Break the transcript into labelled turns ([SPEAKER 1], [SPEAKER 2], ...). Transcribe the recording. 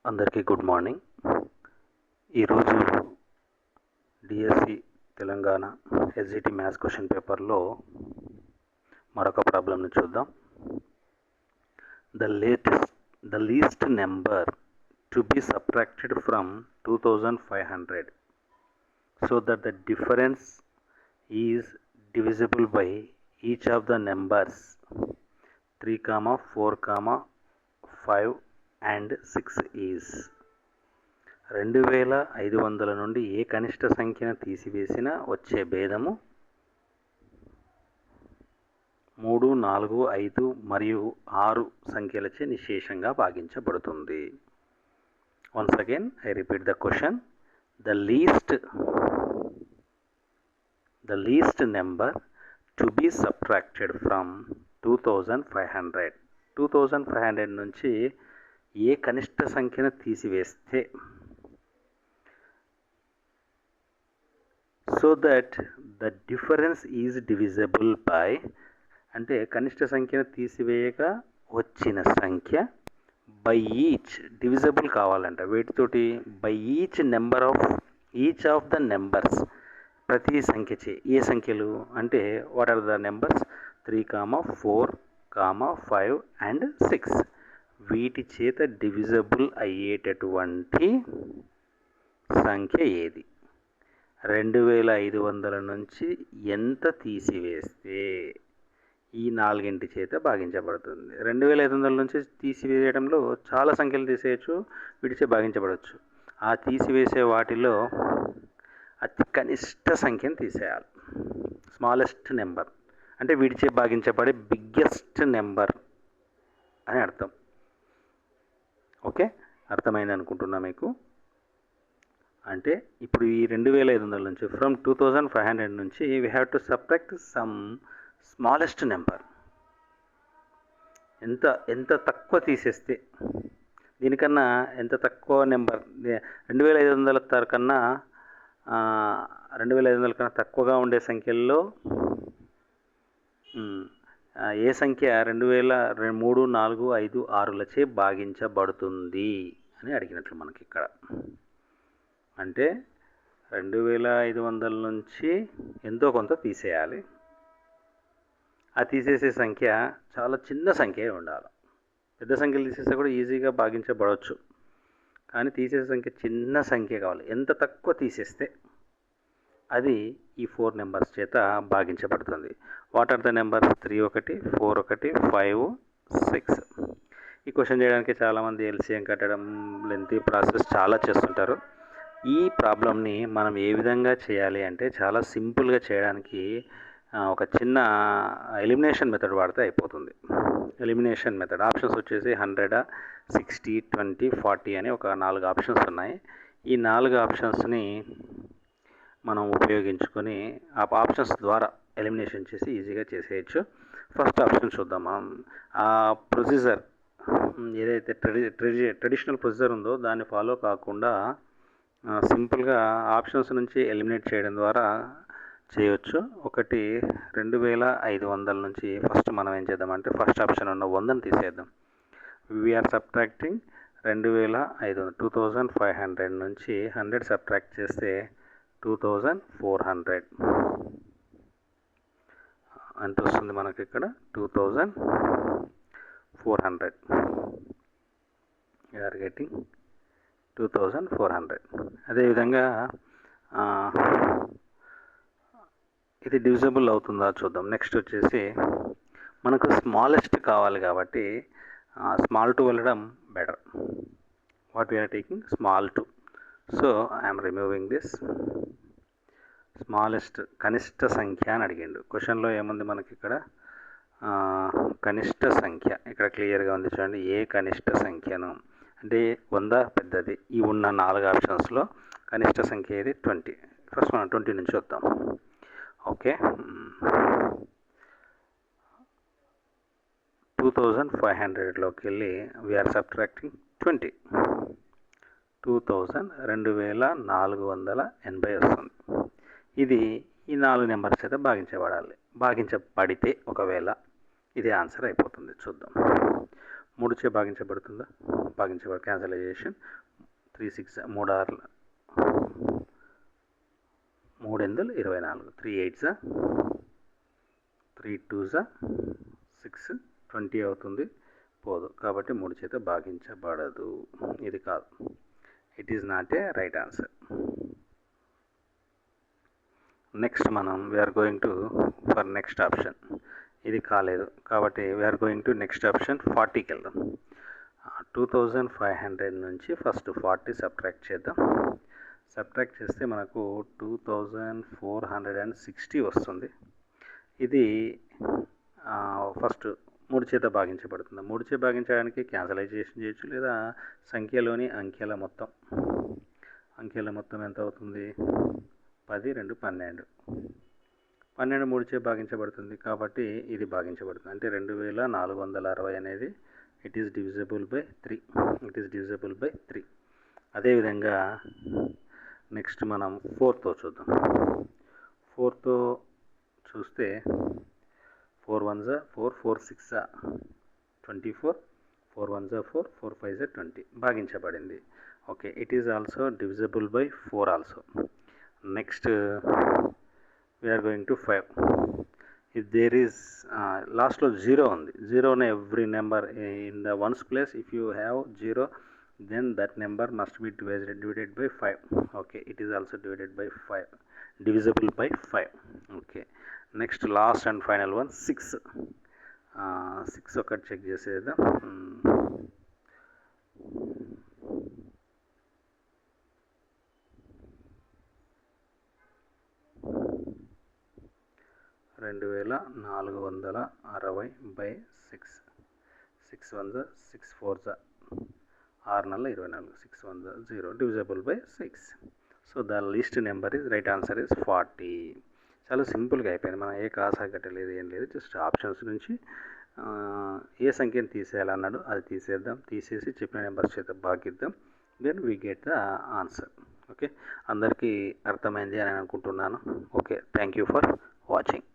[SPEAKER 1] అందరికీ good morning. ఈరోజు DSC Telangana SGT maths question పేపర్లో మరొక ప్రాబ్లమ్ని చూద్దాం. The least number to be subtracted from 2500 so that the difference is divisible by each of the numbers 3, 4, 5 and 6 is 2500 నుండి ఏ కనిష్ట సంఖ్యను తీసివేసినా వచ్చే భేదము 3, 4, 5 మరియు 6 సంఖ్యలచే నిశేషంగా భాగించబడుతుంది. Once again I repeat the question. The least number to be subtracted from 2500 నుంచి ఏ కనిష్ట సంఖ్యను తీసివేస్తే so that the difference is divisible by, అంటే కనిష్ట సంఖ్యను తీసివేయక వచ్చిన సంఖ్య బై ఈచ్, డివిజబుల్ కావాలంట వీటితోటి, by each of the numbers, ప్రతి సంఖ్యచే. ఏ సంఖ్యలు అంటే what are the numbers 3, 4, 5 and 6. వీటి చేత డివిజబుల్ అయ్యేటటువంటి సంఖ్య ఏది? 2500 నుంచి ఎంత తీసివేస్తే ఈ నాలుగింటి చేత భాగించబడుతుంది. 2500 నుంచి తీసివేయడంలో చాలా సంఖ్యలు తీసేయచ్చు, వీటిచే భాగించబడవచ్చు. ఆ తీసివేసే వాటిలో అతి కనిష్ట సంఖ్యను తీసేయాలి, స్మాలెస్ట్ నెంబర్, అంటే వీటిచే భాగించబడే బిగ్గెస్ట్ నెంబర్ అని అర్థం. ఓకే, అర్థమైంది అనుకుంటున్నా మీకు. అంటే ఇప్పుడు ఈ 2500 నుంచి ఫ్రమ్ 2500 నుంచి we have to subtract some smallest number. ఎంత తక్కువ తీసేస్తే, దీనికన్నా ఎంత తక్కువ నెంబర్ 2500 కన్నా 2500 కన్నా తక్కువగా ఉండే సంఖ్యల్లో ఏ సంఖ్య 2000, 3, 4, 5, 6లచే భాగించబడుతుంది అని అడిగినట్లు మనకి ఇక్కడ. అంటే 2500 నుంచి ఎంతో కొంత తీసేయాలి. ఆ తీసేసే సంఖ్య చాలా చిన్న సంఖ్య ఉండాలి. పెద్ద సంఖ్యలు తీసేస్తే కూడా ఈజీగా భాగించబడవచ్చు, కానీ తీసేసే సంఖ్య చిన్న సంఖ్య కావాలి. ఎంత తక్కువ తీసేస్తే అది ఈ 4 నెంబర్స్ చేత భాగించబడుతుంది. What are the numbers? 3, 1, 4, 1, 5, 6. ఈ క్వశ్చన్ చేయడానికి చాలామంది ఎల్సిఎం కట్టడం, లెంతీ ప్రాసెస్ చాలా చేస్తుంటారు. ఈ ప్రాబ్లమ్ని మనం ఏ విధంగా చేయాలి అంటే చాలా సింపుల్గా చేయడానికి ఒక చిన్న ఎలిమినేషన్ మెథడ్ వాడితే అయిపోతుంది. ఎలిమినేషన్ మెథడ్ ఆప్షన్స్ వచ్చేసి 100, 60, 20, 40 అని ఒక 4 ఆప్షన్స్ ఉన్నాయి. ఈ 4 ఆప్షన్స్ని మనం ఉపయోగించుకొని ఆ ఆప్షన్స్ ద్వారా ఎలిమినేషన్ చేసి ఈజీగా చేసేయచ్చు. ఫస్ట్ ఆప్షన్ చూద్దాం మనం. ఆ ప్రొసీజర్ ఏదైతే ట్రెడిషనల్ ప్రొసీజర్ ఉందో దాన్ని ఫాలో కాకుండా సింపుల్గా ఆప్షన్స్ నుంచి ఎలిమినేట్ చేయడం ద్వారా చేయవచ్చు. ఒకటి 2500 నుంచి ఫస్ట్ మనం ఏం చేద్దామంటే ఫస్ట్ ఆప్షన్ ఉన్న 100ని తీసేద్దాం. వీఆర్ సబ్ట్రాక్టింగ్ 2500 నుంచి 100 సబ్ట్రాక్ట్ చేస్తే 2400 ఎంత వస్తుంది మనకి ఇక్కడ? 2400. We're getting 2400. అదేవిధంగా ఇది డివిజబుల్ అవుతుందా చూద్దాం. నెక్స్ట్ వచ్చేసి మనకు స్మాలెస్ట్ కావాలి కాబట్టి స్మాల్ 2 వెళ్ళడం better. What we're taking? Small 2. So I'm removing this. Smallest కనిష్ట సంఖ్య అని అడిగిండు. క్వశ్చన్లో ఏముంది మనకి ఇక్కడ? కనిష్ట సంఖ్య ఇక్కడ క్లియర్గా ఉంది చూడండి. ఏ కనిష్ట సంఖ్యను అంటే 100 పెద్దది. ఈ ఉన్న 4 ఆప్షన్స్లో కనిష్ట సంఖ్య ఏది? 20. ఫస్ట్ మనం 20 నుంచి వద్దాం. ఓకే, 2500లోకి వెళ్ళి వీఆర్ సబ్ట్రాక్టింగ్ 20. 2480 వస్తుంది. ఇది ఈ 4 నెంబర్స్ అయితే భాగించబడితే ఒకవేళ ఇది ఆన్సర్ అయిపోతుంది. చూద్దాం. 3 చే భాగించబడుతుందా? క్యాన్సలైజేషన్. 3 6 3 6 3 8 24, 3 8 3 2 6 20 అవుతుంది, పోదు. కాబట్టి 3 చేత భాగించబడదు. ఇది కాదు. It is not a right answer. Next మనం we are going to for next option. ఇది కాలేదు కాబట్టి we are going to next option 40కి వెళ్దాం. 2500 నుంచి ఫస్ట్ 40 సబ్ట్రాక్ట్ చేద్దాం. సబ్ట్రాక్ట్ చేస్తే మనకు 2460 వస్తుంది. ఇది ఫస్ట్ 3 చేత భాగించబడుతుంది. 3 చే భాగించడానికి క్యాన్సలైజేషన్ చేయొచ్చు, లేదా సంఖ్యలోని అంకెల మొత్తం ఎంత అవుతుంది? 10 2 12. 12 3 చే భాగించబడుతుంది కాబట్టి ఇది భాగించబడుతుంది. అంటే 2460 అనేది ఇట్ ఈస్ డివిజిబుల్ బై 3. అదేవిధంగా నెక్స్ట్ మనం 4తో చూద్దాం. 4తో చూస్తే 4 1 4 4 6 24, 4 1 4 4 5 20 భాగించబడింది. Okay, it is also divisible by 4 also. Next we're going to 5. If there is లాస్ట్లో 0 ఉంది, 0 every number in the ones place if you have 0, then that number must be divided by 5. Okay, it is also divided by 5, divisible by 5. Okay, next last and final one 6. 6 ఒకటి check చేసేద్దాం. రెండు 2460/6. 6 1 6 4 6 4 24, 6 1 0, divisible by 6. So the least number is right answer is 40. చాలా సింపుల్గా అయిపోయింది. మనం ఏ కాసా కట్టలేదు, ఏం లేదు. జస్ట్ ఆప్షన్స్ నుంచి ఏ సంఖ్యను తీసేయాలన్నాడు అది తీసేద్దాం. తీసేసి చెప్పిన నెంబర్స్ చేత భాగిద్దాం. Then we get the answer. Okay, అందరికీ అర్థమైంది అని అనుకుంటున్నాను. Okay, thank you for watching.